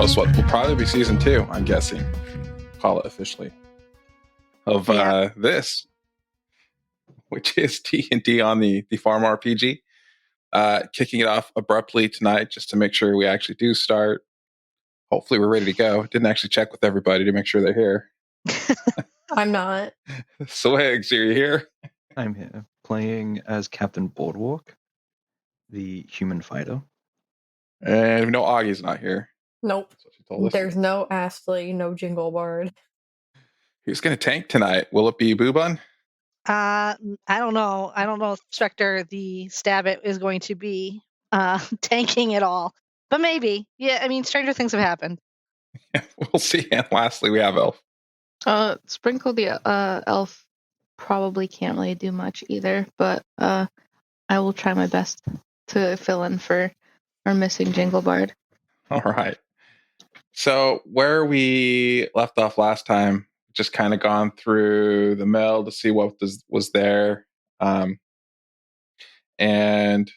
us what will probably be season 2, I'm guessing. Call it officially. Of this, which is D&D on the Farm RPG. Kicking it off abruptly tonight just to make sure we actually do start. Hopefully we're ready to go. Didn't actually check with everybody to make sure they're here. I'm not. Swags, are you here? I'm here, playing as Captain Boardwalk, the human fighter. And we know Augie's not here. Nope. That's what she told us. There's no Astley, no Jingle Bard. Who's going to tank tonight? Will it be Boobun? I don't know. I don't know if Spectre the Stabbit is going to be tanking it all. But maybe. Yeah, I mean, stranger things have happened. We'll see. And lastly, we have Elf. Sprinkle the elf probably can't really do much either, but I will try my best to fill in for our missing Jingle Bard. All right. So where we left off last time, just kind of gone through the mail to see what was there. And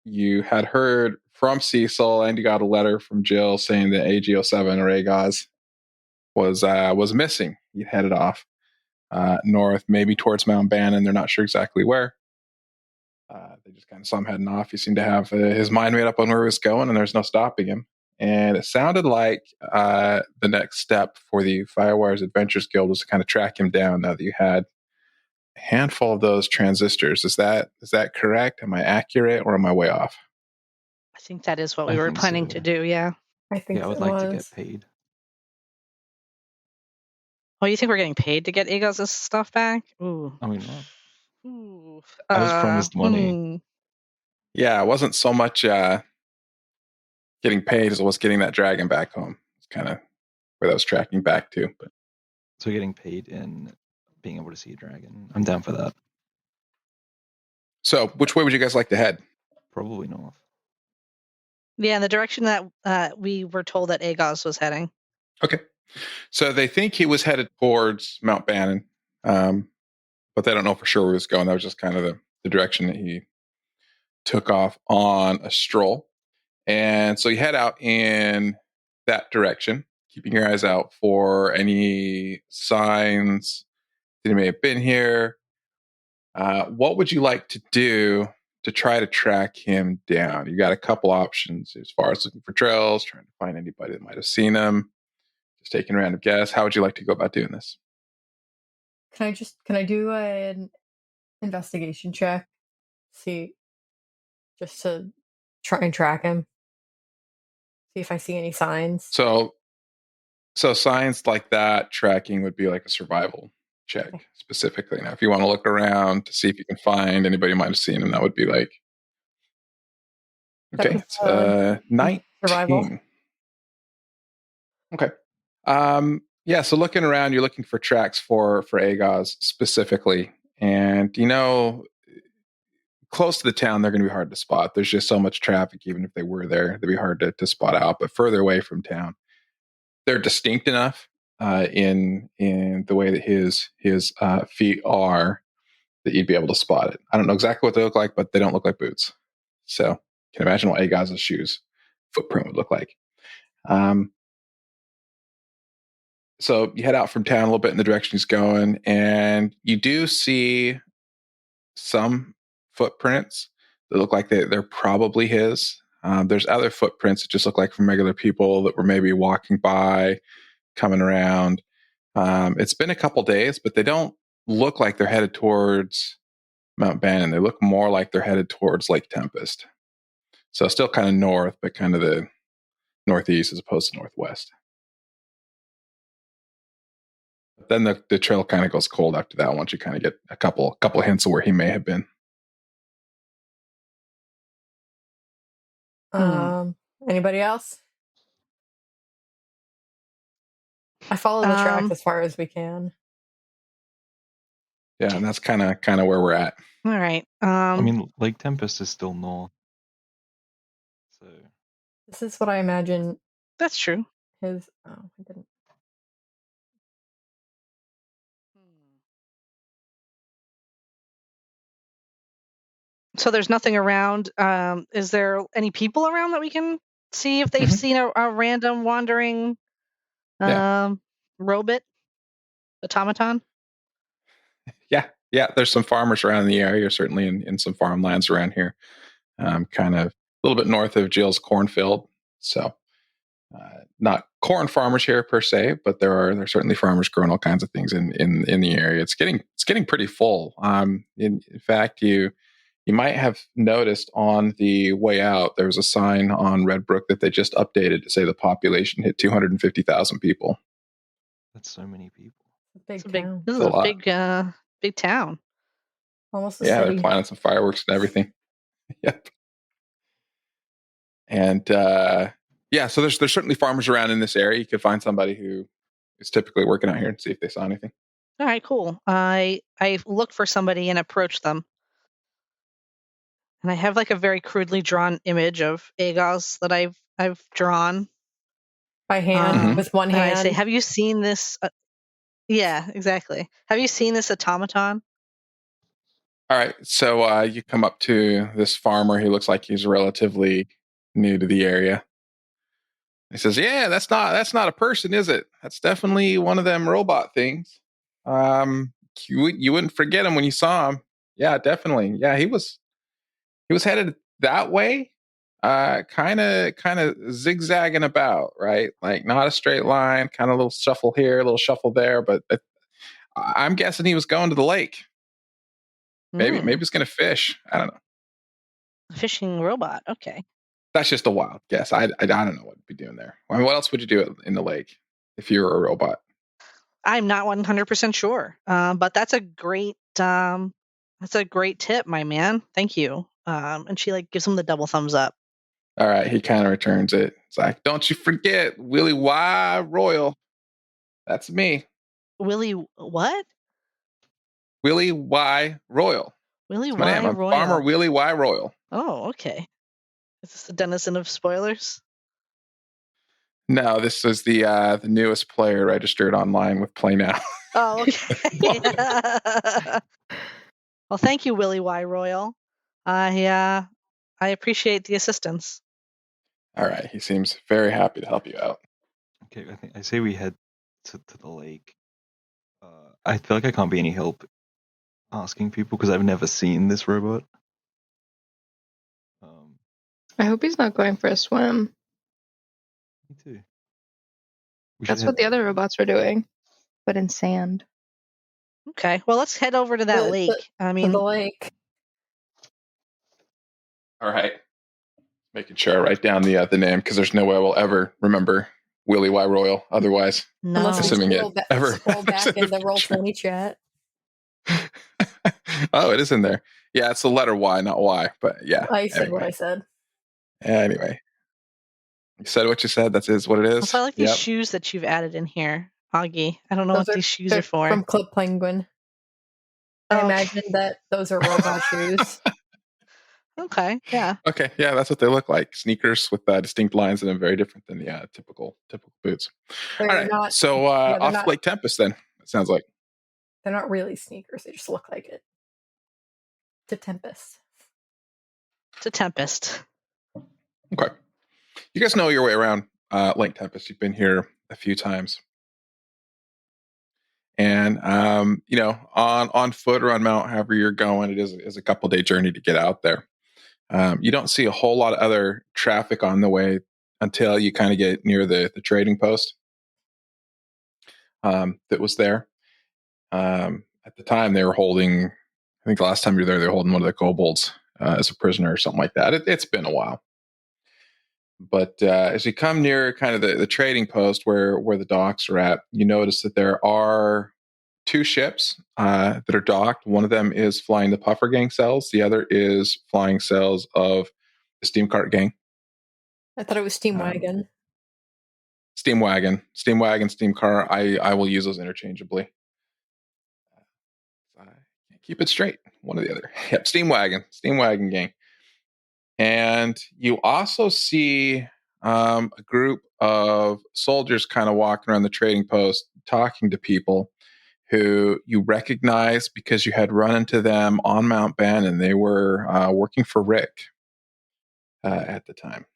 you had heard from Cecil, and you got a letter from Jill saying that AG07 or AGOS was missing. He headed off north, maybe towards Mount Bannon. They're not sure exactly where. They just kind of saw him heading off. He seemed to have his mind made up on where he was going, and there's no stopping him. And it sounded like the next step for the Firewires Adventures Guild was to kind of track him down now that you had a handful of those transistors. Is that correct? Am I accurate, or am I way off? I think that is what we were planning to do, yeah. I think I would like to get paid. Oh, you think we're getting paid to get Agos' stuff back? Ooh. I mean, Ooh. I was promised money. Yeah, it wasn't so much getting paid as it was getting that dragon back home. It's kind of where that was tracking back to. But so getting paid and being able to see a dragon, I'm down for that. So, which way would you guys like to head? Probably north. Yeah, in the direction that we were told that Agos was heading. Okay. So they think he was headed towards Mount Bannon, but they don't know for sure where he was going. That was just kind of the direction that he took off on a stroll. And so you head out in that direction, keeping your eyes out for any signs that he may have been here. What would you like to do to try to track him down? You got a couple options as far as looking for trails, trying to find anybody that might have seen him, just taking a random guess. How would you like to go about doing this? Can I do an investigation check? See, just to try and track him. See if I see any signs. So signs like that, tracking would be like a survival check specifically. Now, if you want to look around to see if you can find anybody who might have seen him, that would be like, okay, it's 19. Survival. Okay. Yeah, so looking around, you're looking for tracks for Agos specifically. And, close to the town, they're going to be hard to spot. There's just so much traffic, even if they were there, they'd be hard to spot out. But further away from town, they're distinct enough in the way that his feet are that you'd be able to spot it. I don't know exactly what they look like, but they don't look like boots. So you can imagine what Agos' shoes footprint would look like. So you head out from town a little bit in the direction he's going, and you do see some footprints that look like they're probably his. There's other footprints that just look like from regular people that were maybe walking by, coming around. It's been a couple days, but they don't look like they're headed towards Mount Bannon. They look more like they're headed towards Lake Tempest. So still kind of north, but kind of the northeast as opposed to northwest. But then the trail kind of goes cold after that once you kind of get a couple hints of where he may have been. Anybody else? I follow the tracks as far as we can. Yeah, and that's kind of where we're at. All right. I mean, Lake Tempest is still north. So this is what I imagine. That's true. I didn't. So there's nothing around. Is there any people around that we can See if they've seen a random wandering robot automaton. Yeah. There's some farmers around the area, certainly in some farmlands around here, kind of a little bit north of Jill's cornfield. So, not corn farmers here per se, but there are certainly farmers growing all kinds of things in the area. It's getting pretty full. In fact, you might have noticed on the way out there was a sign on Red Brook that they just updated to say the population hit 250,000 people. That's so many people. Big It's a big. town. This is It's a a lot. big town. Almost a Yeah, city. they're planning some fireworks and everything. Yep. And so there's certainly farmers around in this area. You could find somebody who is typically working out here and see if they saw anything. All right, cool. I look for somebody and approach them. And I have like a very crudely drawn image of Agos that I've drawn By hand, with one and hand. I say, "Have you seen this?" Yeah, exactly. Have you seen this automaton? All right, so you come up to this farmer. He looks like he's relatively new to the area. He says, "Yeah, that's not a person, is it? That's definitely one of them robot things. You wouldn't forget him when you saw him. Yeah, definitely. Yeah, he was headed that way, kind of zigzagging about, right? Like not a straight line, kind of a little shuffle here, a little shuffle there. But I'm guessing he was going to the lake. Maybe he's going to fish. I don't know. A fishing robot. Okay. That's just a wild guess. I don't know what to be doing there. I mean, what else would you do in the lake if you were a robot? I'm not 100% sure, but that's a great tip, my man. Thank you. And she like gives him the double thumbs up. All right, he kind of returns it. It's like, don't you forget Willie Y. Royal. That's me. Willie what? Willie Y. Royal. Willie That's my name. Y. I'm Royal. Farmer Willie Y. Royal. Oh, okay. Is this the denizen of spoilers? No, this is the newest player registered online with Play Now. Oh, okay. Well, thank you, Willie Y. Royal. I appreciate the assistance. All right, he seems very happy to help you out. Okay, I say we head to the lake. I feel like I can't be any help asking people because I've never seen this robot. I hope he's not going for a swim. Me too. That's what the other robots were doing, but in sand. Okay, well, let's head over to that lake. To the lake. All right, making sure I write down the name because there's no way I will ever remember Willie Y. Royal otherwise. No. Unless we Assuming scroll, it ever scroll back matters in in the the Roll20 future. chat. Oh, it is in there. Yeah, it's the letter Y, not Y. But yeah. I said what I said. Anyway, you said what you said. That is what it is. Also, I like these shoes that you've added in here, Augie. I don't know Those what these shoes are for. From Club Penguin. I imagine that those are robot shoes. Okay, yeah. Okay, yeah, that's what they look like. Sneakers with distinct lines in them, very different than the typical boots. They're All right, not, so off Lake Tempest then, it sounds like. They're not really sneakers. They just look like it. To Tempest. To Tempest. Okay. You guys know your way around Lake Tempest. You've been here a few times. And, on foot or on mount, however you're going, it is a couple-day journey to get out there. You don't see a whole lot of other traffic on the way until you kind of get near the trading post that was there. At the time, they were holding, I think the last time you were there, they were holding one of the kobolds as a prisoner or something like that. It's been a while. But as you come near kind of the trading post where the docks are at, you notice that there are two ships that are docked. One of them is flying the Puffer Gang cells. The other is flying cells of the Steam Cart Gang. I thought it was Steam Wagon. Steam Wagon, Steam Car. I will use those interchangeably. I can't keep it straight. One or the other. Yep, Steam Wagon Gang. And you also see a group of soldiers kind of walking around the trading post, talking to people who you recognize because you had run into them on Mount Bannon. They were working for Rick at the time.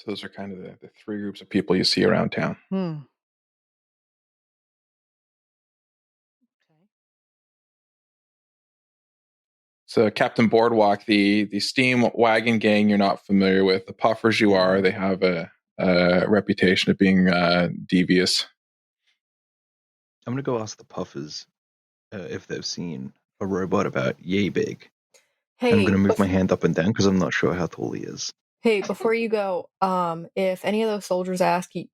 So those are kind of the three groups of people you see around town. Okay. So Captain Boardwalk, the steam wagon gang you're not familiar with. The Puffers you are. They have a reputation of being devious. I'm gonna go ask the Puffers if they've seen a robot about yay big. Hey, I'm gonna move my hand up and down because I'm not sure how tall he is. Hey, before you go, if any of those soldiers ask you,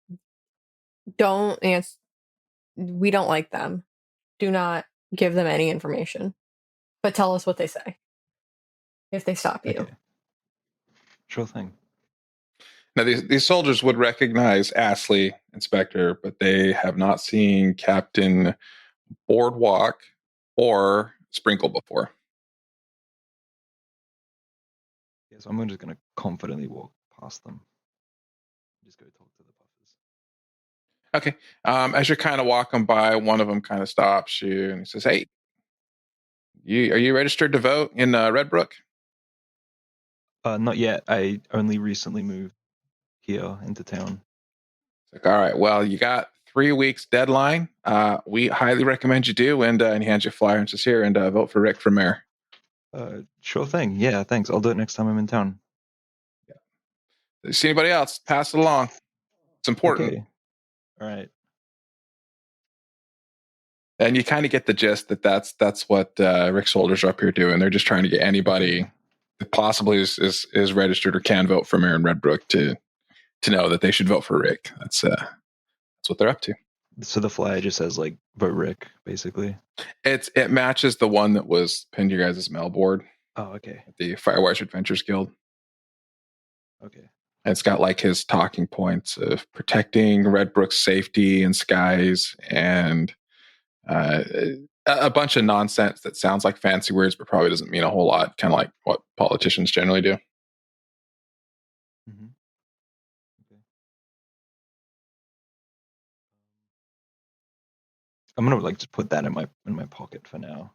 don't answer. We don't like them. Do not give them any information, but tell us what they say if they stop you. Okay. Sure thing. Now these soldiers would recognize Astley, Inspector, but they have not seen Captain Boardwalk or Sprinkle before. Yes, I'm just gonna confidently walk past them. Just go talk to the Puffers. Okay. As you're kind of walking by, one of them kind of stops you and he says, "Hey, are you registered to vote in Redbrook?" Not yet. I only recently moved here into town. It's like, all right, well, you got 3 weeks deadline. We highly recommend you do. And he hands you a flyer and says, here, and vote for Rick for mayor. Sure thing. Yeah, thanks. I'll do it next time I'm in town. If you see anybody else, pass it along. It's important. Okay. All right. And you kind of get the gist that that's what Rick's soldiers are up here doing. They're just trying to get anybody that possibly is registered or can vote for mayor in Redbrook to know that they should vote for Rick. That's what they're up to. So the flyer just says like vote Rick, basically. It matches the one that was pinned to your guys' mail board. Oh, okay. At the Firewatch Adventures Guild. Okay. And it's got like his talking points of protecting Redbrook's safety and skies and a bunch of nonsense that sounds like fancy words but probably doesn't mean a whole lot, kind of like what politicians generally do. Mm-hmm. Okay. I'm gonna like just put that in my pocket for now.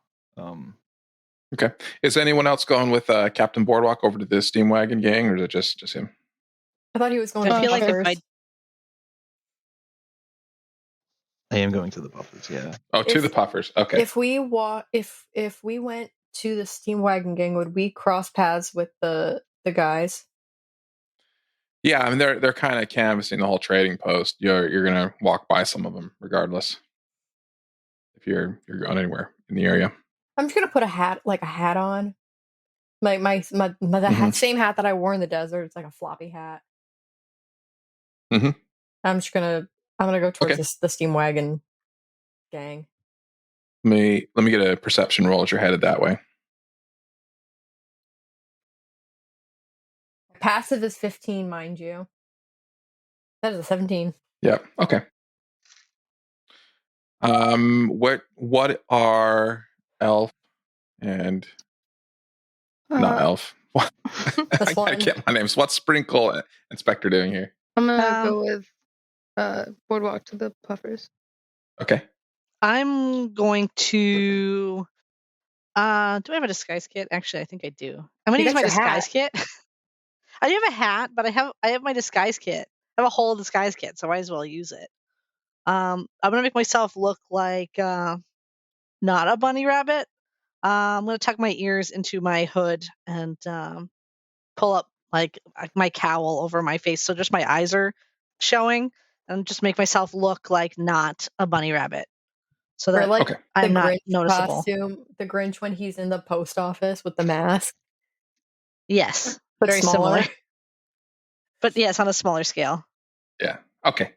Okay. Is anyone else going with Captain Boardwalk over to the Steam Wagon gang, or is it just him? I thought he was going I to feel like if Puffers. I am going to the Puffers, yeah. Oh, to the Puffers. Okay. If we if we went to the Steam Wagon gang, would we cross paths with the guys? Yeah, I mean they're kind of canvassing the whole trading post. You're gonna walk by some of them regardless. If you're going anywhere in the area. I'm just gonna put a hat on, like my same hat that I wore in the desert. It's like a floppy hat. Mm-hmm. I'm gonna go towards the Steam Wagon gang. Let me get a perception roll as you're headed that way. Passive is 15, mind you. That is a 17. Yeah. Okay. What are Elf and not Elf? That's I get my names. What's Sprinkle Inspector doing here? I'm gonna go with Boardwalk to the Puffers. Okay. I'm going to. Do I have a disguise kit? Actually, I think I do. I'm going to use my disguise kit. I do have a hat, but I have my disguise kit. I have a whole disguise kit, so I might as well use it. I'm going to make myself look like not a bunny rabbit. I'm going to tuck my ears into my hood and pull up like my cowl over my face, so just my eyes are showing, and just make myself look like not a bunny rabbit. So that like I'm the not Grinch noticeable. costume, the Grinch when he's in the post office with the mask. Yes, but very smaller. similar. But yes, on a smaller scale. Yeah. Okay.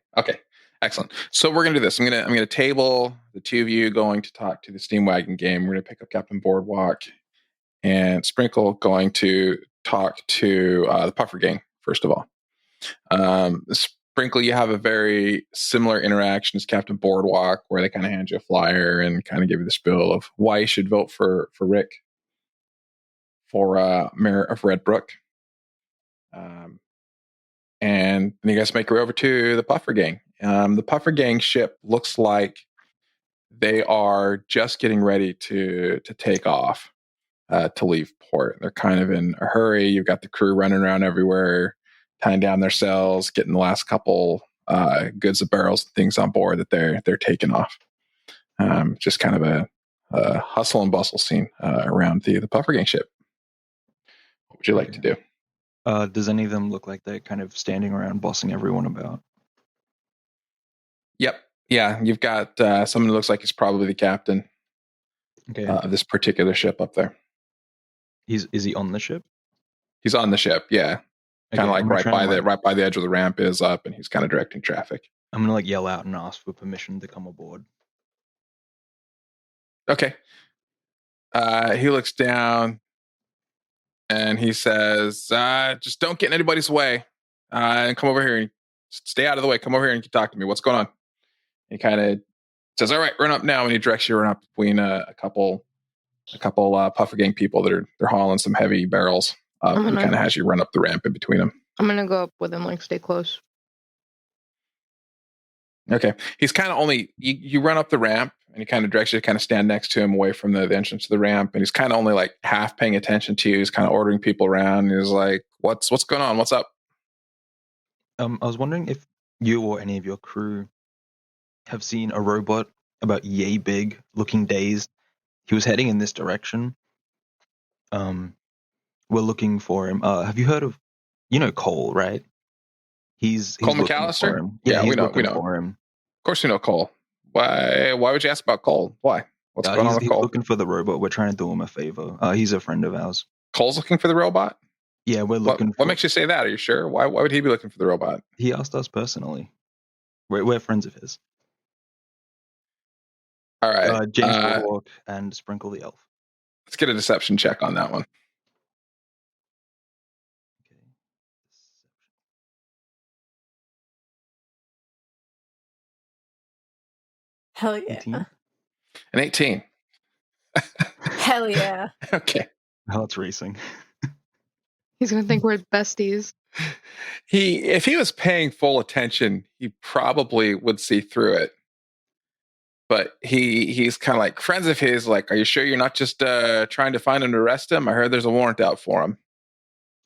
Excellent. So we're gonna do this. I'm gonna table the two of you going to talk to the Steam Wagon game. We're gonna pick up Captain Boardwalk and Sprinkle going to talk to the Puffer gang first of all. Sprinkle, you have a very similar interaction as Captain Boardwalk, where they kind of hand you a flyer and kind of give you the spiel of why you should vote for Rick for mayor of Redbrook. And then you guys make your way over to the Puffer gang. The Puffer gang ship looks like they are just getting ready to take off to leave port. They're kind of in a hurry. You've got the crew running around everywhere. tying down their sails, getting the last couple goods and barrels and things on board that they're taking off. Just kind of a hustle and bustle scene around the puffer gang ship. What would you like to do? Does any of them look like they're kind of standing around bossing everyone about? Yep. Yeah, you've got someone who looks like he's probably the captain of this particular ship up there. Is he on the ship? He's on the ship, yeah. Kind of like right by the edge of the ramp is up, and he's kind of directing traffic. I'm gonna yell out and ask for permission to come aboard. Okay. He looks down and he says, just don't get in anybody's way. And come over here and stay out of the way. Come over here and you can talk to me. What's going on? He kind of says, all right, run up now. And he directs you to run up between a couple puffer gang people they're hauling some heavy barrels up. He kind of has you run up the ramp in between them. I'm gonna go up with him, stay close. Okay. He's kind of only you run up the ramp and he kind of directs you to kind of stand next to him away from the entrance to the ramp, and he's kind of only half paying attention to you. He's kind of ordering people around. He's like, what's going on? What's up? I was wondering if you or any of your crew have seen a robot about yay big, looking dazed. He was heading in this direction. We're looking for him. Have you heard of, Cole, right? He's Cole McAllister? Yeah, we know for him. Of course we know Cole. Why would you ask about Cole? Why? What's going on with Cole? He's looking for the robot. We're trying to do him a favor. He's a friend of ours. Cole's looking for the robot? Yeah, we're looking What makes you say that? Are you sure? Why would he be looking for the robot? He asked us personally. We're friends of his. All right. James Boardwalk and Sprinkle the Elf. Let's get a deception check on that one. Okay. Hell yeah. 18? An 18. Hell yeah. Okay. Oh, it's racing. He's gonna think we're besties. If he was paying full attention, he probably would see through it. But he's kind of like, friends of his, are you sure you're not just trying to find him to arrest him? I heard there's a warrant out for him.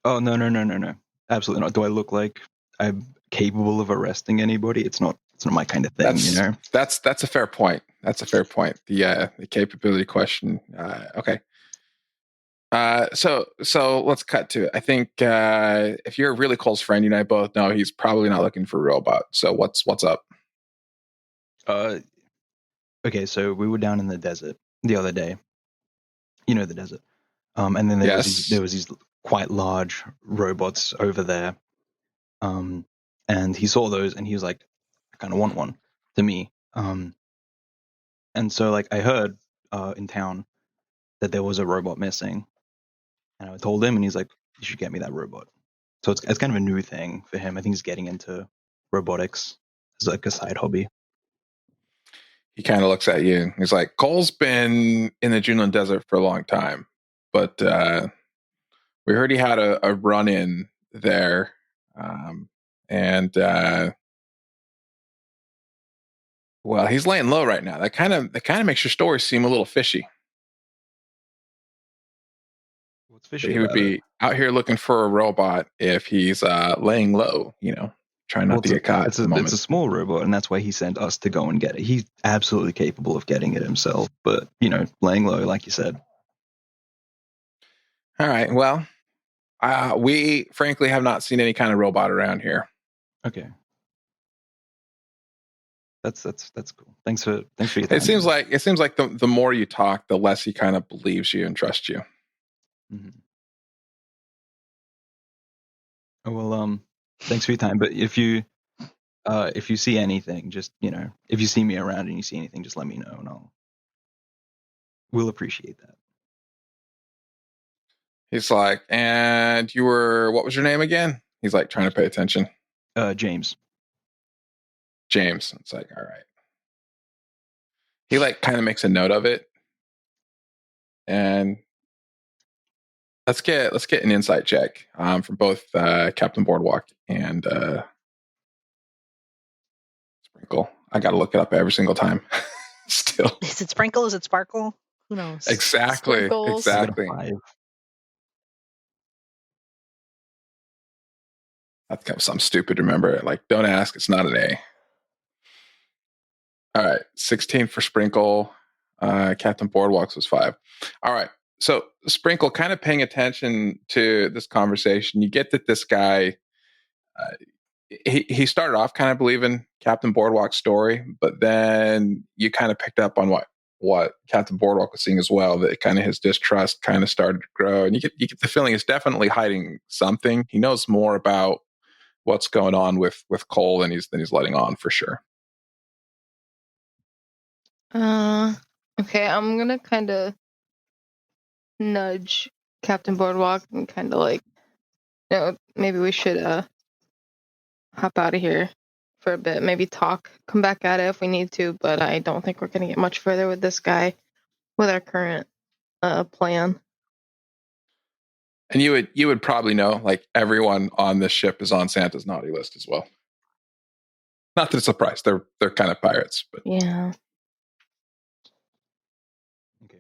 Oh, no. Absolutely not. Do I look like I'm capable of arresting anybody? It's not my kind of thing, That's a fair point. That's a fair point. The capability question. Okay. So let's cut to it. I think if you're a really close friend, you and I both know he's probably not looking for a robot. So what's up? Okay, so we were down in the desert the other day. You know the desert. And then there was these quite large robots over there. And he saw those and he was like, I kind of want one, to me. And so I heard in town that there was a robot missing. And I told him and he's like, you should get me that robot. So it's kind of a new thing for him. I think he's getting into robotics as a side hobby. He kind of looks at you. He's like, Cole's been in the Juneland Desert for a long time, but we heard he had a run-in there, and well, he's laying low right now. That kind of makes your story seem a little fishy. What's fishy? He would be out here looking for a robot if he's laying low, trying not to get caught. It's a small robot, and that's why he sent us to go and get it. He's absolutely capable of getting it himself, but laying low, like you said. All right. Well, we frankly have not seen any kind of robot around here. Okay. That's cool. Thanks for your time. It seems like the more you talk, the less he kind of believes you and trusts you. Mm-hmm. Oh, well, thanks for your time. But if you see anything, just if you see me around and you see anything, just let me know, and we'll appreciate that. He's like, and what was your name again? He's like trying to pay attention. James. It's like, all right. He kind of makes a note of it, and let's get an insight check from both Captain Boardwalk and Sprinkle. I got to look it up every single time. Still, is it Sprinkle? Is it Sparkle? Who knows? Exactly. Sprinkles. Exactly. That's kind of something stupid to remember. Like, don't ask. It's not an A. All right. 16 for Sprinkle. Captain Boardwalks was 5. All right. So Sprinkle, kind of paying attention to this conversation, you get that this guy, he started off kind of believing Captain Boardwalk's story, but then you kind of picked up on what Captain Boardwalk was seeing as well, that kind of his distrust kind of started to grow. And you get the feeling he's definitely hiding something. He knows more about what's going on with Cole than he's letting on, for sure. Okay, I'm gonna kind of nudge Captain Boardwalk and kind of like, maybe we should hop out of here for a bit, maybe talk, come back at it if we need to, but I don't think we're gonna get much further with this guy with our current plan. And you would probably know, like, everyone on this ship is on Santa's naughty list as well. Not that it's a surprise. They're kind of pirates, but yeah. Okay.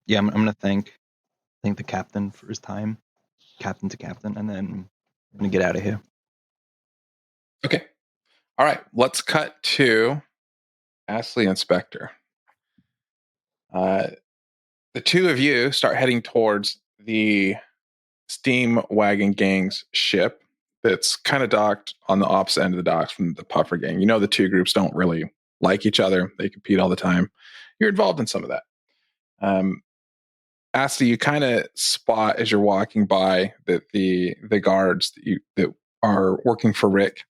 Yeah, I'm gonna thank the captain for his time, captain to captain, and then I'm gonna get out of here. Okay. All right. Let's cut to Ashley and Spectre. The two of you start heading towards the steam wagon gang's ship that's kind of docked on the opposite end of the docks from the Puffer gang. You know, the two groups don't really like each other. They compete all the time. You're involved in some of that. Ashley, you kind of spot as you're walking by that the guards that are working for Rick,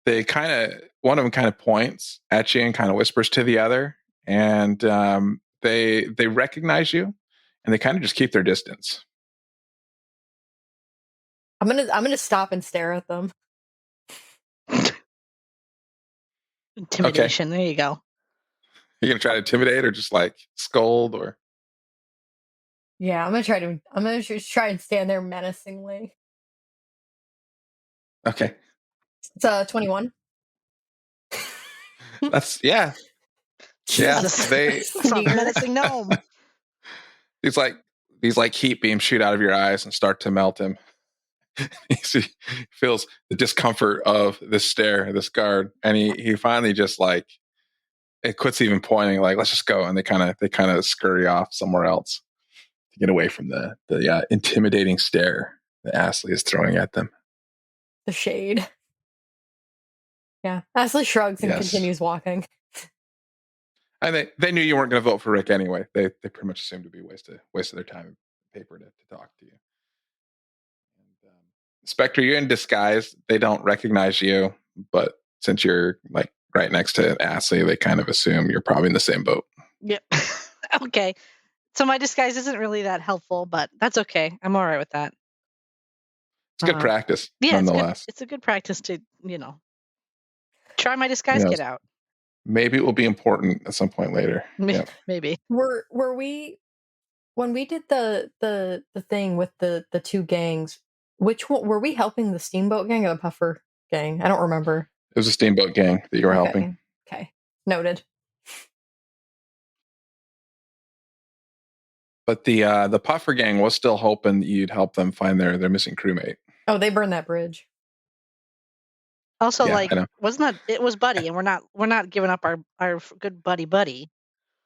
one of them kind of points at you and kind of whispers to the other, and they recognize you, and they kind of just keep their distance. I'm gonna stop and stare at them. Intimidation. Okay. There you go. You're gonna try to intimidate or just like scold or? Yeah, I'm gonna just try and stand there menacingly. Okay. It's 21. That's yeah. Jesus. Yeah, That's a menacing gnome. These like heat beams shoot out of your eyes and start to melt him. He feels the discomfort of this stare, this guard, and he finally just like, it quits even pointing, like, let's just go, and they kind of scurry off somewhere else to get away from the intimidating stare that Ashley is throwing at them. The shade. Yeah, Ashley shrugs and continues walking. And they knew you weren't going to vote for Rick anyway. They pretty much assumed it'd be waste of their time and paper to talk to you. And, Spectre, you're in disguise. They don't recognize you, but since you're like right next to Ashley, they kind of assume you're probably in the same boat. Yep. Okay. So my disguise isn't really that helpful, but that's okay. I'm all right with that. It's good practice, nonetheless. It's a good practice to, try my disguise kit out. Maybe it will be important at some point later. Maybe. Were we, when we did the thing with the two gangs, which one were we helping, the Steamboat gang or the Puffer gang? I don't remember. It was a Steamboat gang that you were helping. Okay. Noted. But the Puffer gang was still hoping that you'd help them find their missing crewmate. Oh, they burned that bridge. Also, it was Buddy, and we're not giving up our good buddy.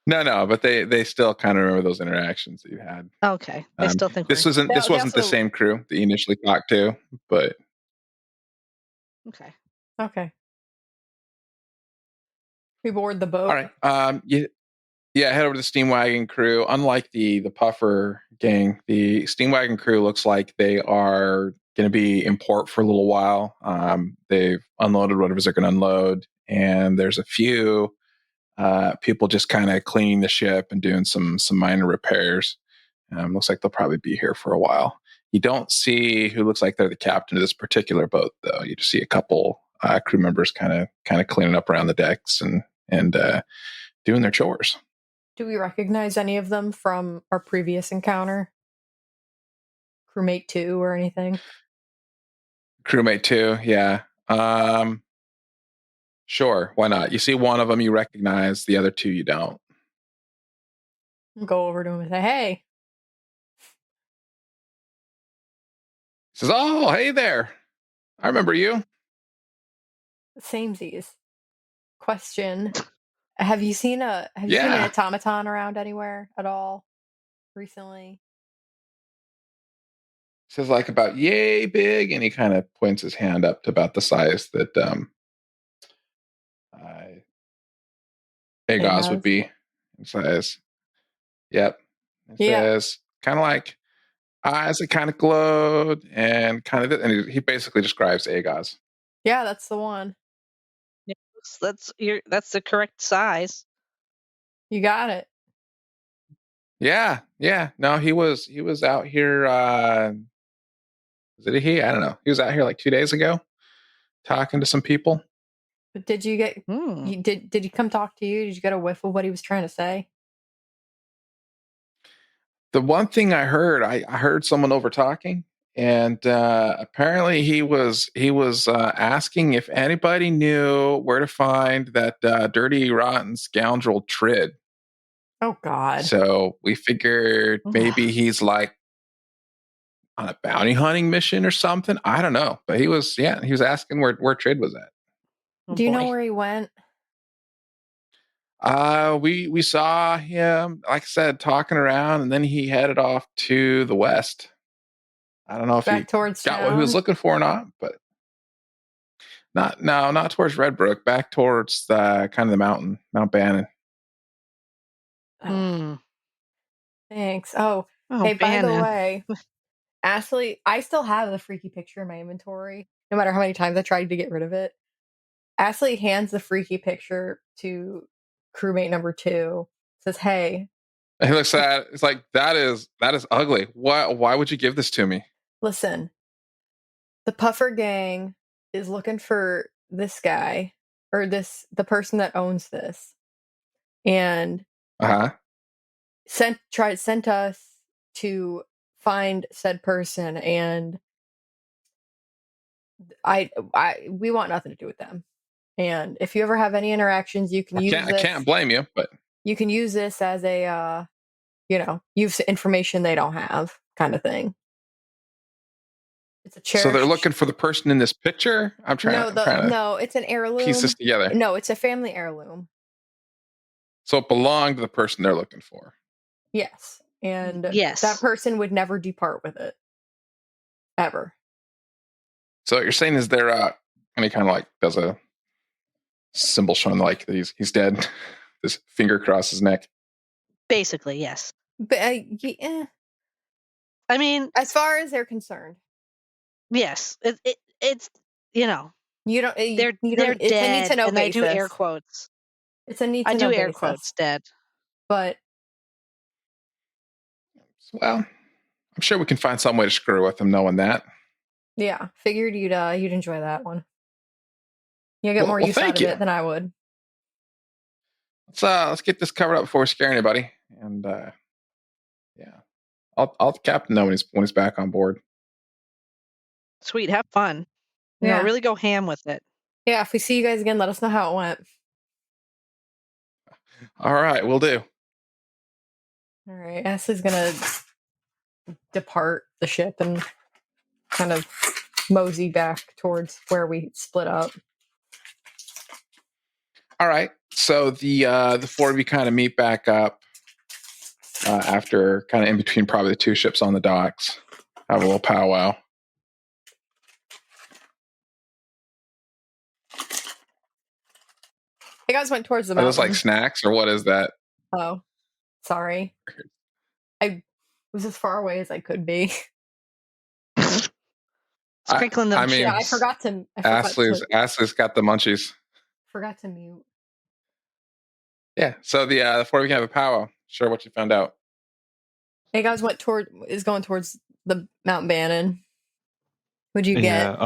No, but they still kind of remember those interactions that you had. Okay, I still think this wasn't the same crew that you initially talked to, but okay. We board the boat. All right. Head over to the Steam Wagon crew. Unlike the Puffer gang, the Steam Wagon crew looks like they are going to be in port for a little while. They've unloaded whatever they're going to unload, and there's a few people just kind of cleaning the ship and doing some minor repairs. Looks like they'll probably be here for a while. You don't see who looks like they're the captain of this particular boat, though. You just see a couple crew members kind of cleaning up around the decks and doing their chores. Do we recognize any of them from our previous encounter? Crewmate 2 or anything? Crewmate 2, yeah. Sure, why not? You see one of them you recognize, the other two you don't. Go over to him and say, hey. He says, oh, hey there. I remember you. Samesies. Question: Have you seen an automaton around anywhere at all recently? Says like about yay big, and he kind of points his hand up to about the size that Agos would be in size. Yep. It says kind of like eyes that kind of glowed and kind of, and he basically describes Agos. Yeah, that's the one. Yeah, that's the correct size. You got it. Yeah. No, he was out here. Was it he? I don't know. He was out here like 2 days ago, talking to some people. But did you get? Did he come talk to you? Did you get a whiff of what he was trying to say? The one thing I heard, I heard someone over talking, and apparently he was asking if anybody knew where to find that dirty, rotten scoundrel Trid. Oh God! So we figured maybe he's like on a bounty hunting mission or something. I don't know, but he was asking where Trid was at. Do you know where he went? We saw him, like I said, talking around, and then he headed off to the west. I don't know if he got what he was looking for or not, but not towards Redbrook, back towards the kind of the mountain, Mount Bannon. Thanks. Oh, hey, by the way, Ashley, I still have the freaky picture in my inventory, no matter how many times I tried to get rid of it. Ashley hands the freaky picture to crewmate number 2. Says, "Hey." And he looks at it. It's like, that is ugly. Why would you give this to me? Listen, the Puffer Gang is looking for this guy, or the person that owns this, and sent us to find said person, and we want nothing to do with them. And if you ever have any interactions, you can use this. I can't blame you, but you can use this as a use information they don't have, kind of thing. It's a cherished. So they're looking for the person in this picture? I'm trying No, it's an heirloom. Piece this together. No, it's a family heirloom. So it belonged to the person they're looking for. Yes. And that person would never depart with it. Ever. So what you're saying is there and he kind of like does a symbol showing like he's dead. This finger across his neck. Basically, yes. But I mean, as far as they're concerned, yes, it's you don't. They're dead. It's a need to know and basis. I do air quotes. It's a need to know basis. I do air quotes. Dead. But well, I'm sure we can find some way to screw with them, knowing that. Yeah, figured you'd enjoy that one. You'll get more use out of it than I would. Let's get this covered up before we scare anybody. And I'll let the captain know when he's back on board. Sweet, have fun. Really go ham with it. Yeah, if we see you guys again, let us know how it went. All right, we'll do. All right, Ashley's gonna depart the ship and kind of mosey back towards where we split up. All right, so the four of you kind of meet back up after kind of in between probably the two ships on the docks. Have a little powwow. You guys went towards the mountain. Are those like snacks or what is that? Oh, sorry. I was as far away as I could be. Sprinkling them. I forgot to. Ashley's got the munchies. Forgot to mute. Yeah, so the four of you can have a powwow. Sure, what you found out. Hey guys, is going towards the Mount Bannon. What'd you get?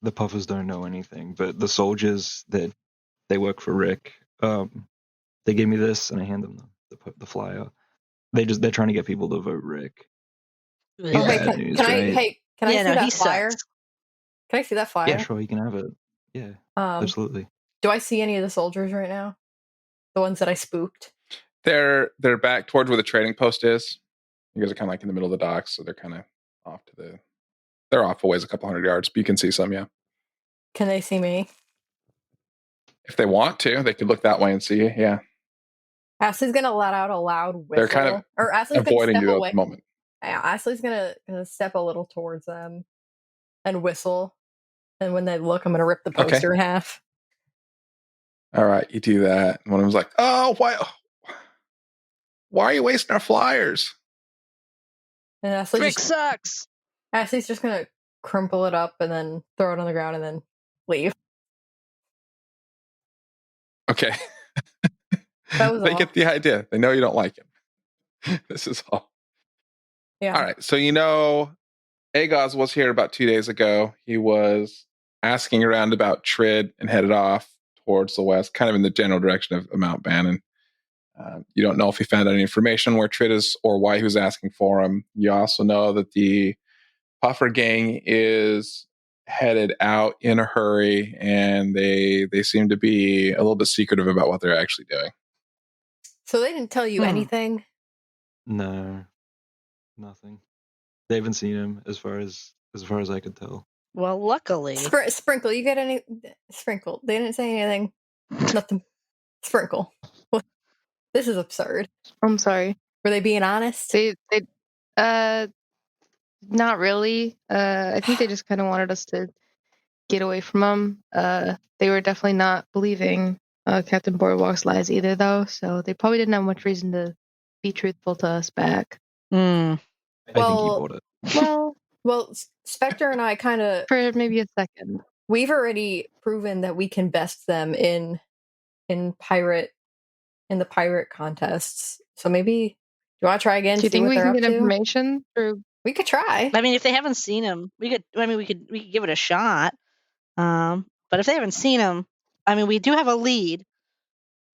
The Puffers don't know anything, but the soldiers that they work for Rick, they gave me this and I hand them the flyer. They're trying to get people to vote Rick. Can I see that flyer? Can I see that flyer? Yeah, sure, you can have it. Yeah, absolutely. Do I see any of the soldiers right now? The ones that I spooked? They're back towards where the trading post is. You guys are kind of like in the middle of the docks, so they're kind of off to the They're off a ways, a couple hundred yards, but you can see some, yeah. Can they see me? If they want to, they could look that way and see you, yeah. Ashley's gonna let out a loud whistle. They're kind of or Ashley's avoiding gonna step you away. at the moment. Yeah, Ashley's gonna step a little towards them and whistle. And when they look, I'm gonna rip the poster in half. All right, you do that. And one of them's like, "Oh, why are you wasting our flyers?" And Ashley sucks. Ashley's just gonna crumple it up and then throw it on the ground and then leave. Okay. That was They all. get the idea. They know you don't like him. This is all. Yeah. All right. So Agos was here about 2 days ago. He was asking around about Trid and headed off towards the west, kind of in the general direction of Mount Bannon. You don't know if he found any information where Trid is or why he was asking for him. You also know that the Puffer gang is headed out in a hurry, and they seem to be a little bit secretive about what they're actually doing. So they didn't tell you anything? No, nothing. They haven't seen him as far as I could tell. Well, luckily. Sprinkle, you get any? Sprinkle. They didn't say anything. Nothing. Sprinkle. What? This is absurd. I'm sorry. Were they being honest? They not really. I think they just kind of wanted us to get away from them. They were definitely not believing Captain Boardwalk's lies either, though. So they probably didn't have much reason to be truthful to us back. I think he bought it. Well, Spectre and I kind of for maybe a second. We've already proven that we can best them in the pirate contests. So maybe do you want to try again? Do you think we can get information through? We could try. I mean, if they haven't seen him, we could give it a shot. But if they haven't seen him, I mean, we do have a lead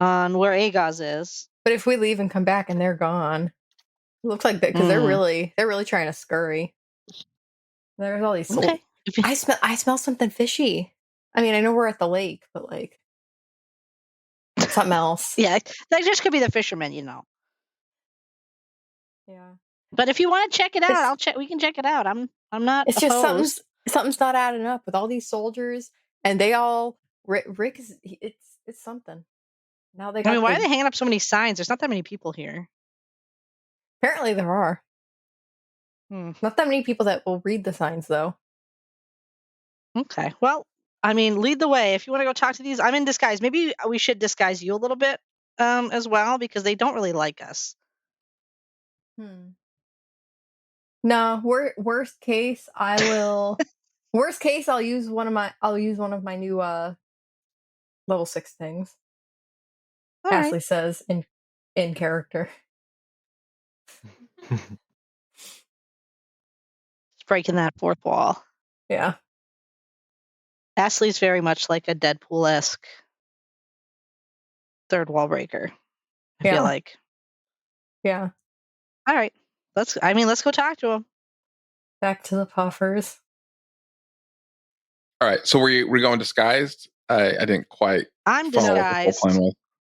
on where Agos is. But if we leave and come back and they're gone, it looks like that because they're really trying to scurry. There's all these. Okay. I smell something fishy. I mean, I know we're at the lake, but like something else. Yeah, that just could be the fishermen, you know. Yeah. But if you want to check it out, we can check it out. I'm not. It's opposed. just something's not adding up with all these soldiers, and they all Rick is it's something. Now they. I mean, why are they hanging up so many signs? There's not that many people here. Apparently, there are. Not that many people that will read the signs, though. Okay. Well, I mean, lead the way. If you want to go talk to these, I'm in disguise. Maybe we should disguise you a little bit as well, because they don't really like us. No, worst case, I will. Worst case, I'll use one of my new level 6 things. All Ashley right. says in character. Breaking that fourth wall. Yeah. Ashley's very much like a Deadpool-esque third wall breaker. I feel like. Yeah. All right. Let's go talk to him. Back to the Puffers. All right. So we're going disguised? I didn't quite. I'm disguised.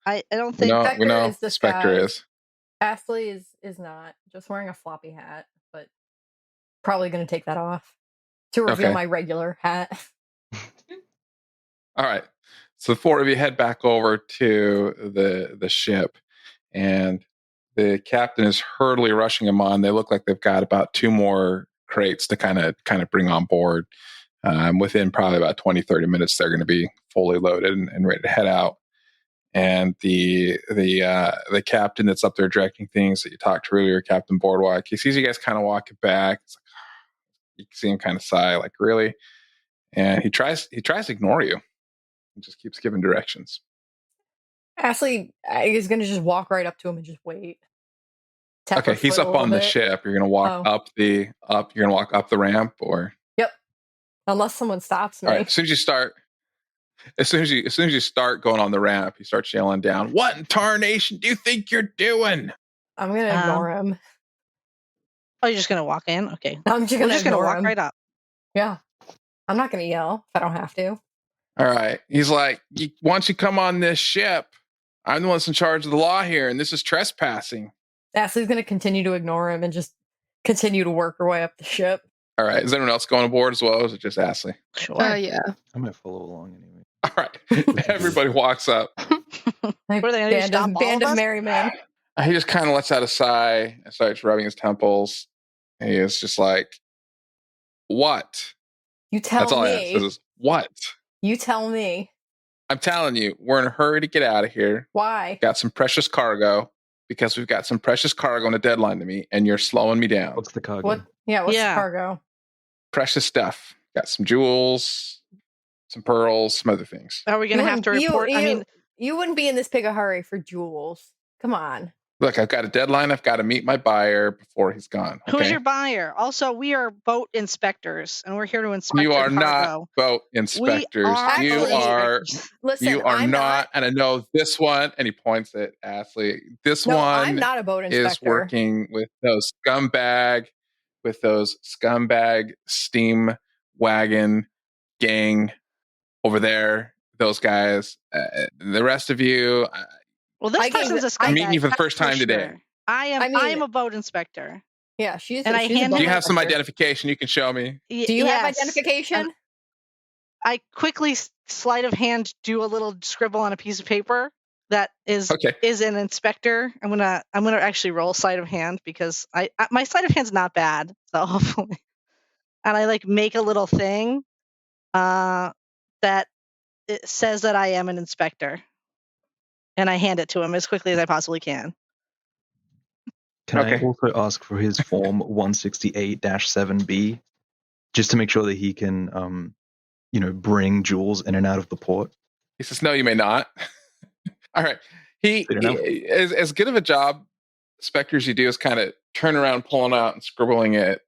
I don't think we know Spectre is. Ashley is not. Just wearing a floppy hat, but probably going to take that off to reveal my regular hat. All right. So the four of you head back over to the ship, and the captain is hurriedly rushing them on. They look like they've got about 2 more crates to kind of bring on board. Within probably about 20, 30 minutes, they're going to be fully loaded and ready to head out. And the captain that's up there directing things that you talked to earlier, Captain Boardwalk, he sees you guys kind of walking back. It's like, you can see him kind of sigh, like, really? And he tries to ignore you. He just keeps giving directions. Ashley is going to just walk right up to him and just wait. Okay, he's up on the ship. You're going to walk You're going to walk up the ramp, or? Yep. Unless someone stops me. All right. As soon as you start going on the ramp, he starts yelling down, "What in tarnation do you think you're doing?" I'm going to ignore him. Oh, you're just going to walk in? Okay. I'm just going to walk right up. Yeah. I'm not going to yell if I don't have to. All right. He's like, once you come on this ship, I'm the one that's in charge of the law here, and this is trespassing. Ashley's going to continue to ignore him and just continue to work her way up the ship. All right. Is anyone else going aboard as well, or is it just Ashley? Sure. Yeah. I might follow along anyway. All right. Everybody walks up. What are they going to do? Stop all band of of us? merry men. He just kind of lets out a sigh and starts rubbing his temples. He is just like, "What?" You tell That's all me. I ask. Is, what? You tell me. I'm telling you, we're in a hurry to get out of here. Why? Got some precious cargo because we've got some precious cargo and a deadline to meet, and you're slowing me down. What's the cargo? What? Yeah, what's the cargo? Precious stuff. Got some jewels, some pearls, some other things. Are we going to have to report? You wouldn't be in this big a hurry for jewels. Come on. Look, I've got a deadline. I've got to meet my buyer before he's gone. Okay? Who's your buyer? Also, we are boat inspectors, and we're here to inspect You are cargo. not boat inspectors. You are. Listen, you are not. And I know this one. And he points at Ashley. This one. I'm not a boat inspector. Is working with those scumbag steam wagon gang over there. Those guys. The rest of you. Well, this person's a scumbag. I'm meeting you for the first time today. I am a boat inspector. Yeah, she's. And she's do you have some identification you can show me? Do you have identification? I quickly sleight of hand do a little scribble on a piece of paper that is an inspector. I'm gonna actually roll sleight of hand because my sleight of hand's not bad. So hopefully, and I make a little thing that it says that I am an inspector. And I hand it to him as quickly as I possibly can. Can I also ask for his form 168-7B, just to make sure that he can, bring jewels in and out of the port? He says, "No, you may not." All right. He as good of a job inspectors you do is kind of turn around, pulling out and scribbling it.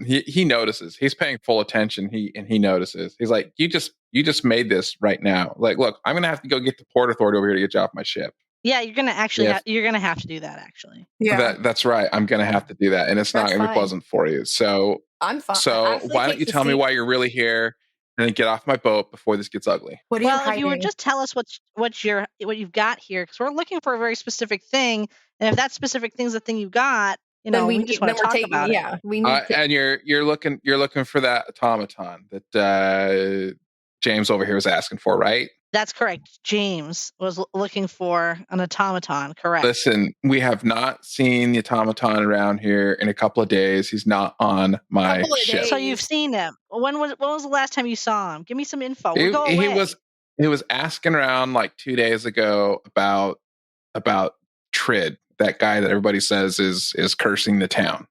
He notices. He's paying full attention. He notices. He's like, you just made this right now. Like, look, I'm gonna have to go get the port authority over here to get you off my ship. Yeah, you're gonna actually you're gonna have to do that actually. Yeah, that's right. I'm gonna have to do that, and it's not gonna be pleasant for you. So I'm fine. So why don't you tell me why you're really here, and then get off my boat before this gets ugly? If you would just tell us what you've got here, because we're looking for a very specific thing, and if that specific thing's the thing you got, we just want to talk about it. Yeah, we need and you're looking for that automaton that James over here was asking for, right? That's correct. James was looking for an automaton, correct? Listen, we have not seen the automaton around here in a couple of days. He's not on my ship. So you've seen him. When was the last time you saw him? Give me some info. He was asking around like 2 days ago about Trid, that guy that everybody says is cursing the town.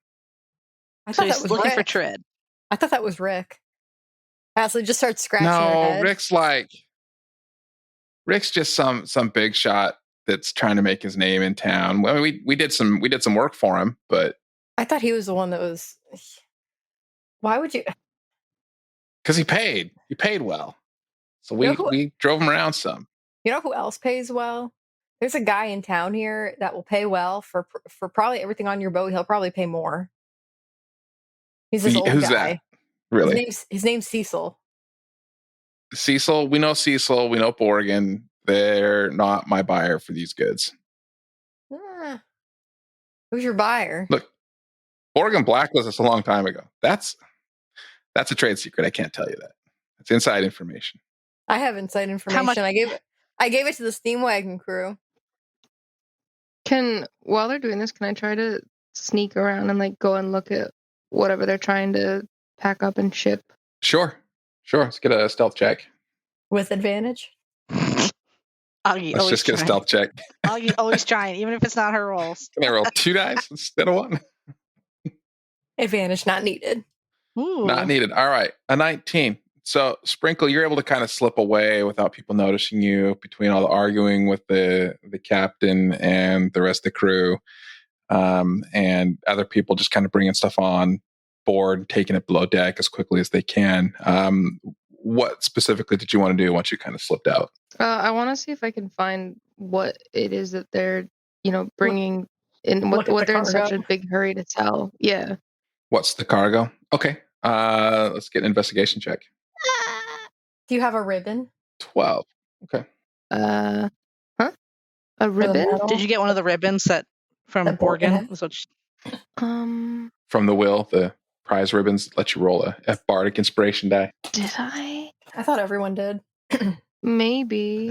I thought that was looking Rick. for Trid. I thought that was Rick. Ashley just starts scratching her head. Rick's just some big shot that's trying to make his name in town. Well, we did some work for him, but I thought he was the one that was. Why would you? Because he paid well, so we drove him around some. You know who else pays well? There's a guy in town here that will pay well for probably everything on your boat. He'll probably pay more. He's this old guy. Who's that? Really? His name's Cecil. Cecil, we know Cecil, we know Borgen. They're not my buyer for these goods. Who's your buyer? Look, Borgen blacklisted us a long time ago. That's a trade secret. I can't tell you that. It's inside information. I have inside information. I gave it to the steam wagon crew. While they're doing this, can I try to sneak around and go and look at whatever they're trying to pack up and ship? Sure. Let's get a stealth check. With advantage? Let's just get a stealth check. Augie always trying, even if it's not her rolls. Can I roll 2 dice instead of 1? Advantage not needed. Ooh. Not needed. All right. A 19. So, Sprinkle, you're able to kind of slip away without people noticing you between all the arguing with the captain and the rest of the crew, and other people just kind of bringing stuff on board, taking it below deck as quickly as they can. What specifically did you want to do once you kind of slipped out? I want to see if I can find what it is that they're, bringing in, what they're in such a big hurry to sell. Yeah. What's the cargo? Okay. Let's get an investigation check. Do you have a ribbon? 12. Okay. A ribbon? Did you get one of the ribbons from Borgen? From the will, the prize ribbons, let you roll a bardic inspiration die. Did I? I thought everyone did. Maybe.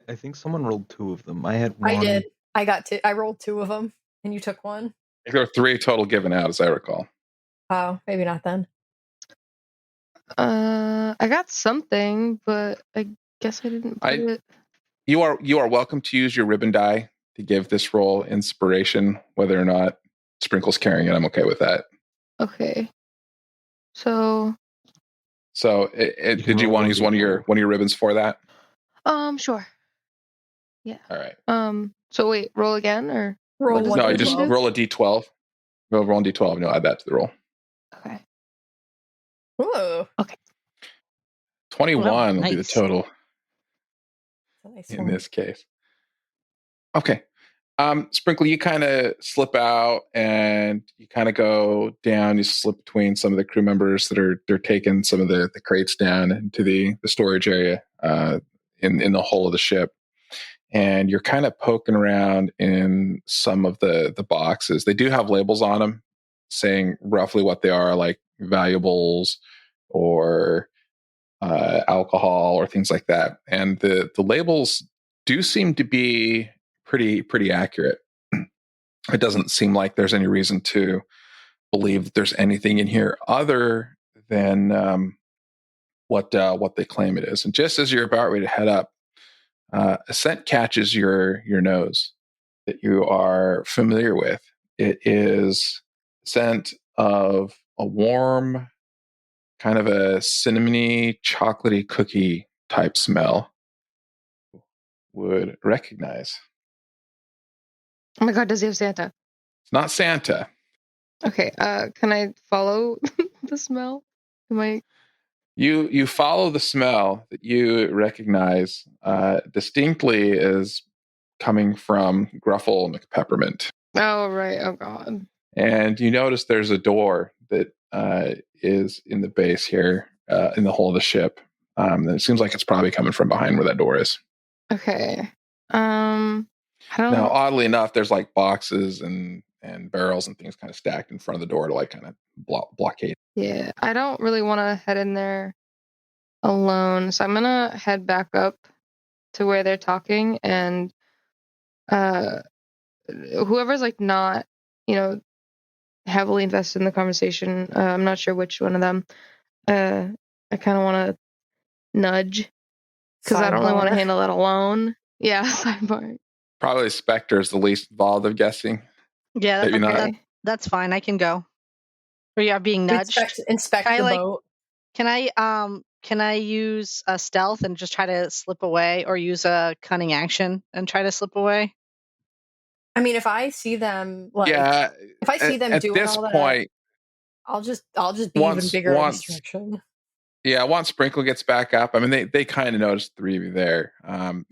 I think someone rolled 2 of them. I had 1. I did. I rolled 2 of them, and you took 1. I think there were 3 total given out, as I recall. Oh, maybe not then. I got something, but I guess I didn't put it. You are welcome to use your ribbon die to give this roll inspiration. Whether or not Sprinkle's carrying it, I'm okay with that. Okay. So did you want to use one of your ribbons for that? Sure. Yeah. All right. So wait, roll again or Roll what does one. No, the you just ribbon do? roll a d12. Roll a d12 and you'll add that to the roll. Okay. Ooh. Okay. 21 will be the nice. total Nice in one. this case. Okay. Sprinkle, you kind of slip out and you kind of go down. You slip between some of the crew members they're taking some of the crates down into the storage area in the hull of the ship. And you're kind of poking around in some of the boxes. They do have labels on them saying roughly what they are, like valuables or alcohol or things like that. And the labels do seem to be pretty accurate. It doesn't seem like there's any reason to believe that there's anything in here other than what they claim it is. And just as you're about ready to head up, a scent catches your nose that you are familiar with. It is scent of a warm, kind of a cinnamony, chocolatey cookie type smell. Would recognize. Oh my god, does he have Santa? It's not Santa. Okay, can I follow the smell? Am I You follow the smell that you recognize distinctly as coming from Gruffle McPeppermint. Oh right, oh god. And you notice there's a door that is in the base here, in the hull of the ship. And it seems like it's probably coming from behind where that door is. Okay. I don't Now, oddly enough, there's like boxes and barrels and things kind of stacked in front of the door to like kind of blockade. Yeah, I don't really want to head in there alone, so I'm gonna head back up to where they're talking, and whoever's like not, heavily invested in the conversation, I'm not sure which one of them, I kind of want to nudge because I don't really want to handle it alone. Yeah, sidebar. Probably Spectre is the least involved, I'm guessing. Yeah, Maybe not. that's fine. I can go. Or you are being nudged. Inspect the boat. Can I use a stealth and just try to slip away, or use a cunning action and try to slip away? I mean, if I see them, if I see them at doing this all point, that, I'll just be even bigger of a distraction. Yeah, once Sprinkle gets back up, I mean, they kind of notice the 3 of you there.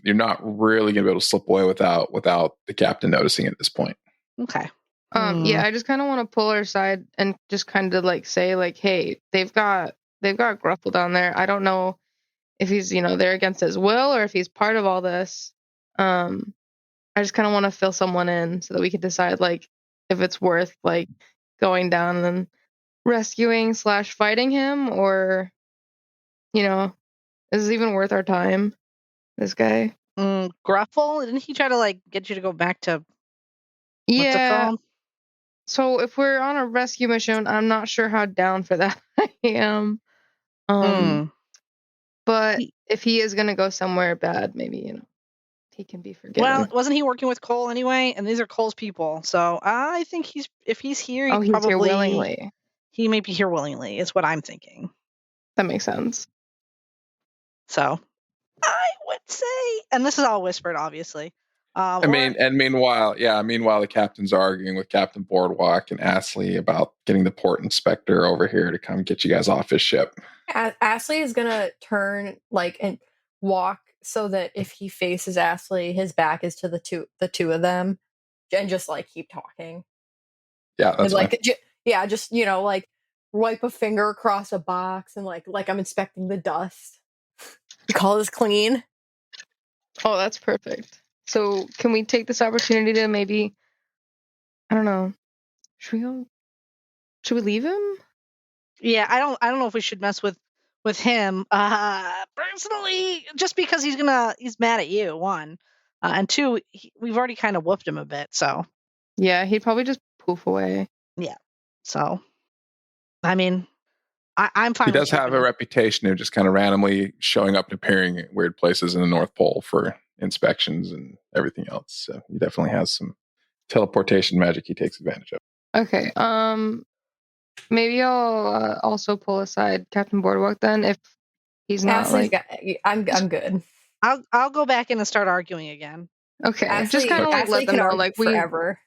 You're not really going to be able to slip away without the captain noticing it at this point. Okay. Yeah, I just kind of want to pull her aside and just kind of like say like, hey, they've got Gruffle down there. I don't know if he's there against his will or if he's part of all this. I just kind of want to fill someone in so that we can decide like if it's worth like going down and rescuing / fighting him, or is it even worth our time? This guy. Gruffle, didn't he try to like get you to go back to? Yeah. What's it called? So if we're on a rescue mission, I'm not sure how down for that I am. But if he is gonna go somewhere bad, maybe he can be forgiven. Well, wasn't he working with Cole anyway? And these are Cole's people, so I think if he's here, he's probably here willingly. He may be here willingly. Is what I'm thinking. That makes sense. So I would say, and this is all whispered, obviously. Meanwhile, the captain's arguing with Captain Boardwalk and Astley about getting the port inspector over here to come get you guys off his ship. Astley is gonna turn and walk so that if he faces Astley, his back is to the two of them, and just like keep talking. Yeah, that's like fine. just like wipe a finger across a box and like I'm inspecting the dust. You call this clean? Oh, that's perfect. So can we take this opportunity to maybe, I don't know, should we go Should we leave him? Yeah, I don't know if we should mess with him. Personally, just because he's mad at you, one, and two, we've already kind of whooped him a bit. So Yeah, he'd probably just poof away. yeah. So I mean, I'm fine. He with does have a reputation of just kind of randomly showing up and appearing at weird places in the North Pole for inspections and everything else. So he definitely has some teleportation magic he takes advantage of. Okay. Maybe I'll also pull aside Captain Boardwalk then if he's not I'm good. I'll go back in and start arguing again. Okay. Ashley, just kind of like let them know like forever.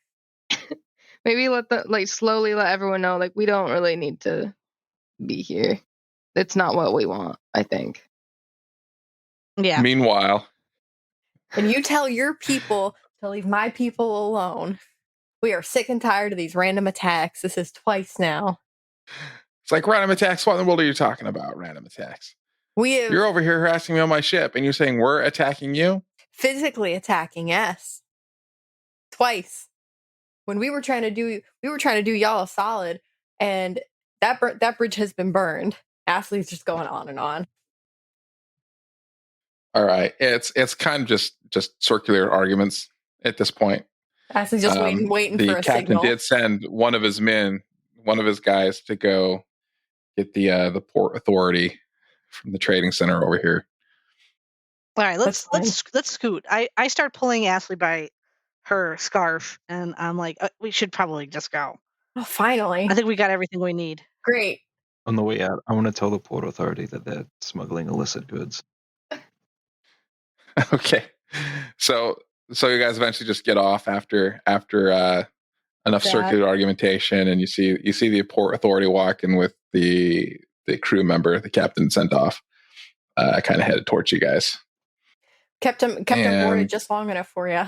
Maybe slowly let everyone know like we don't really need to be here. It's not what we want, I think. Yeah. Meanwhile, and you tell your people to leave my people alone. We are sick and tired of these random attacks. This is twice now. It's like random attacks. What in the world are you talking about? Random attacks. You're over here harassing me on my ship, and you're saying we're attacking you? Physically attacking, yes. Twice. When we were trying to do y'all a solid, and that bridge has been burned. Ashley's just going on and on. All right, it's kind of just circular arguments at this point. Ashley's just waiting for a signal. The captain did send one of his guys, to go get the port authority from the trading center over here. All right, let's scoot. I start pulling Ashley by her scarf, and I'm like, we should probably just go. Oh, finally! I think we got everything we need. Great. On the way out, I want to tell the port authority that they're smuggling illicit goods. Okay, so you guys eventually just get off after enough circular argumentation, and you see the port authority walking with the crew member the captain sent off, kind of headed towards you guys. Kept him boarded just long enough for you.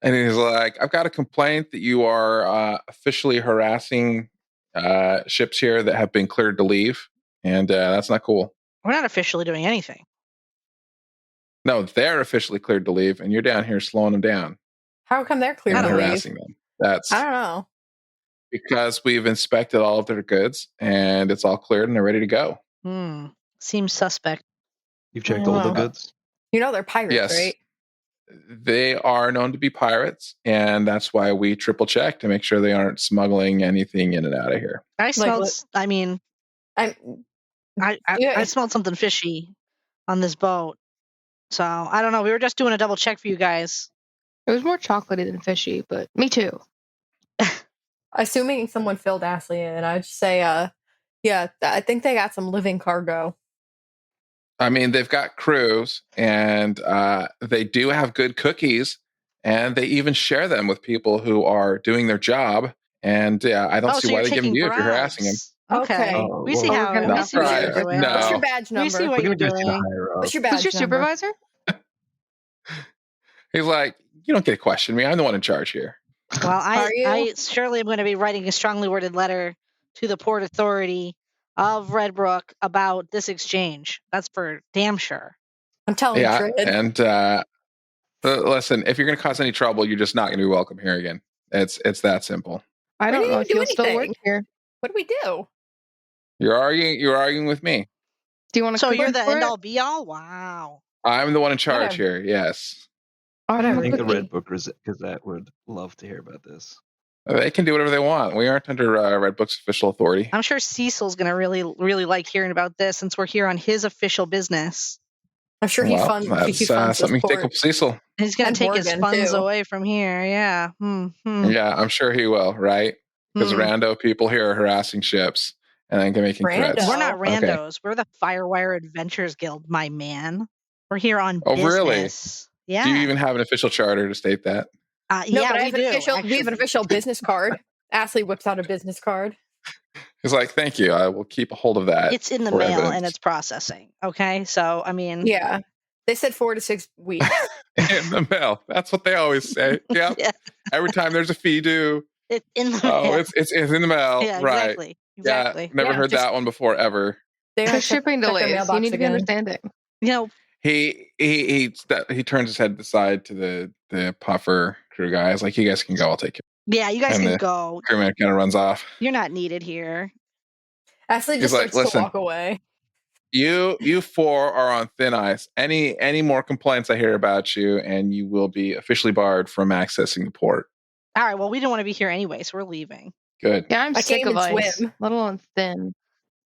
And he's like, I've got a complaint that you are officially harassing ships here that have been cleared to leave, and that's not cool. We're not officially doing anything. No, they're officially cleared to leave, and you're down here slowing them down. How come they're cleared to leave? Harassing them. I don't know. Because we've inspected all of their goods, and it's all cleared, and they're ready to go. Seems suspect. You've checked all the goods? You know they're pirates, right? They are known to be pirates, and that's why we triple check to make sure they aren't smuggling anything in and out of here. I smelled something fishy on this boat. So I don't know. We were just doing a double check for you guys. It was more chocolatey than fishy, but me too. Assuming someone filled Ashley in, I'd say, yeah, I think they got some living cargo. I mean, they've got crews, and they do have good cookies, and they even share them with people who are doing their job. And I don't see why they give them to you if you're harassing them. Okay, we see how no. What's your badge number? We see what you're doing. What's your badge Who's your supervisor? He's like, you don't get to question me. I'm the one in charge here. Well, I surely am going to be writing a strongly worded letter to the Port Authority of Redbrook about this exchange. That's for damn sure. I'm telling you, Fred. And listen, if you're going to cause any trouble, you're just not going to be welcome here again. It's that simple. I don't know if you'll still work here. What do we do? You're arguing with me. Do you want to? So you're the end all be all? Wow. I'm the one in charge here. Yes. I think the Red Book Gazette would love to hear about this. They can do whatever they want. We aren't under Red Book's official authority. I'm sure Cecil's going to really, really like hearing about this since we're here on his official business. I'm sure he funds something to take up Cecil. He's going to take his funds away from here. Yeah. Yeah, I'm sure he will, right? Because rando people here are harassing ships and then making threats. We're not randos. Okay. We're the Firewire Adventures Guild, my man. We're here on business. Really? Yeah. Do you even have an official charter to state that? Yeah, we have an official business card. Ashley whips out a business card. He's like, thank you. I will keep a hold of that. It's in the mail and it's processing. Okay. So, I mean. Yeah. They said 4 to 6 weeks. In the mail. That's what they always say. Yep. Yeah. Every time there's a fee due. It's in the mail. It's in the mail. Yeah, right. Exactly. Yeah, never heard that one before, ever. The shipping delays. You need to be understanding. You know, he turns his head aside to the puffer crew guys, like, you guys can go, I'll take care. Yeah, you guys can go. Crewman kind of runs off. You're not needed here. Ashley just starts to walk away. You four are on thin ice. Any more complaints I hear about you, and you will be officially barred from accessing the port. All right. Well, we don't want to be here anyway, so we're leaving. Good. Yeah, I'm sick of ice. Swim. Let alone thin.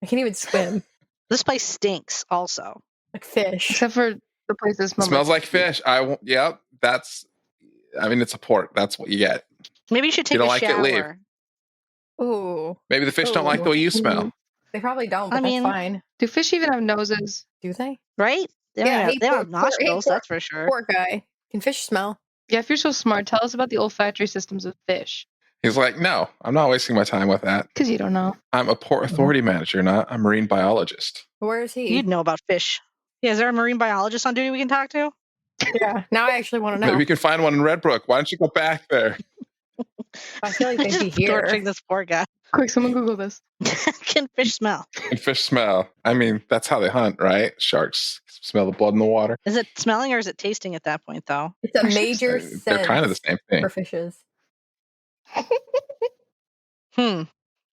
I can't even swim. This place stinks. Also, like fish. Except for the place that smells like fish. Yeah. That's. I mean, it's a port. That's what you get. Maybe you should take a shower. Leave. Ooh. Maybe the fish don't like the way you smell. They probably don't, but that's fine. Do fish even have noses? Do they? Right? They don't have nostrils, that's for sure. Poor guy. Can fish smell? Yeah, if you're so smart, tell us about the olfactory systems of fish. He's like, no, I'm not wasting my time with that. Because you don't know. I'm a port authority manager, not a marine biologist. Where is he? You'd know about fish. Yeah, is there a marine biologist on duty we can talk to? Yeah, now I actually want to know. Maybe we can find one in Redbrook. Why don't you go back there? I feel like they'd be here. Torturing this poor guy. Quick, someone Google this. Can fish smell? Can fish smell? I mean, that's how they hunt, right? Sharks smell the blood in the water. Is it smelling or is it tasting at that point, though? It's a major sense. They're kind of the same thing for fishes.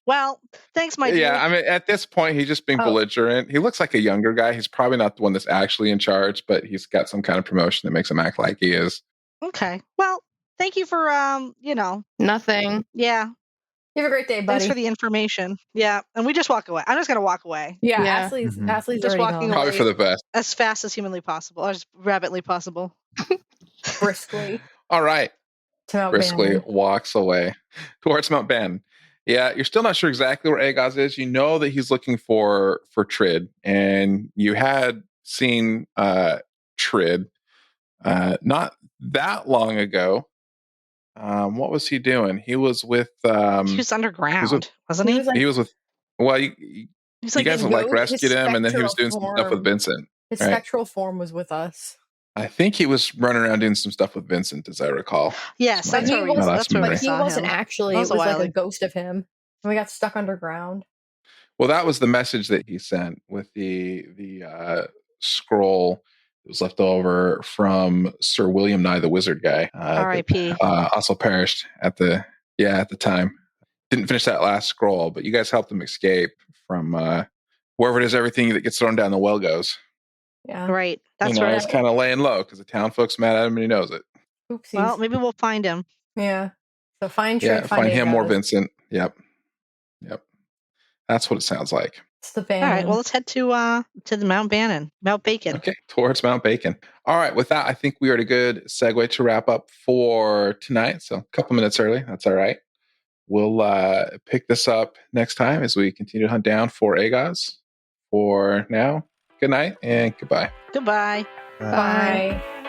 Well, thanks, my dude. Yeah, I mean, at this point, he's just being belligerent. He looks like a younger guy. He's probably not the one that's actually in charge, but he's got some kind of promotion that makes him act like he is. Okay. Well, thank you for, Nothing. Yeah. You have a great day, buddy. Thanks for the information. Yeah, and we just walk away. I'm just going to walk away. Yeah. Ashley's just walking away. Probably for the best. As fast as humanly possible, or as rapidly possible. Briskly. All right. Briskly walks away towards Mount Ben. Yeah, you're still not sure exactly where Agaz is. You know that he's looking for Trid, and you had seen Trid not that long ago. What was he doing? He was with. He was underground, wasn't he? He was with. Well, you guys rescued him, and then he was doing some stuff with Vincent. His spectral form was with us. I think he was running around doing some stuff with Vincent, as I recall. Yes, that's where we But he wasn't actually. It was like a ghost of him. And we got stuck underground. Well, that was the message that he sent with the scroll that was left over from Sir William Nye, the wizard guy. R.I.P. Also perished at the time. Didn't finish that last scroll, but you guys helped him escape from wherever it is. Everything that gets thrown down the well goes. Yeah, right. That's right. He's kind of laying low because the town folks mad at him and he knows it. Oopsies. Well, maybe we'll find him. Yeah. So find him or Vincent. Yep. That's what it sounds like. It's the Bannon. All right. Well, let's head to the Mount Bannon, Mount Bacon. Okay, towards Mount Bacon. All right. With that, I think we are at a good segue to wrap up for tonight. So a couple minutes early. That's all right. We'll pick this up next time as we continue to hunt down for Agaz. For now, good night and goodbye. Goodbye. Bye.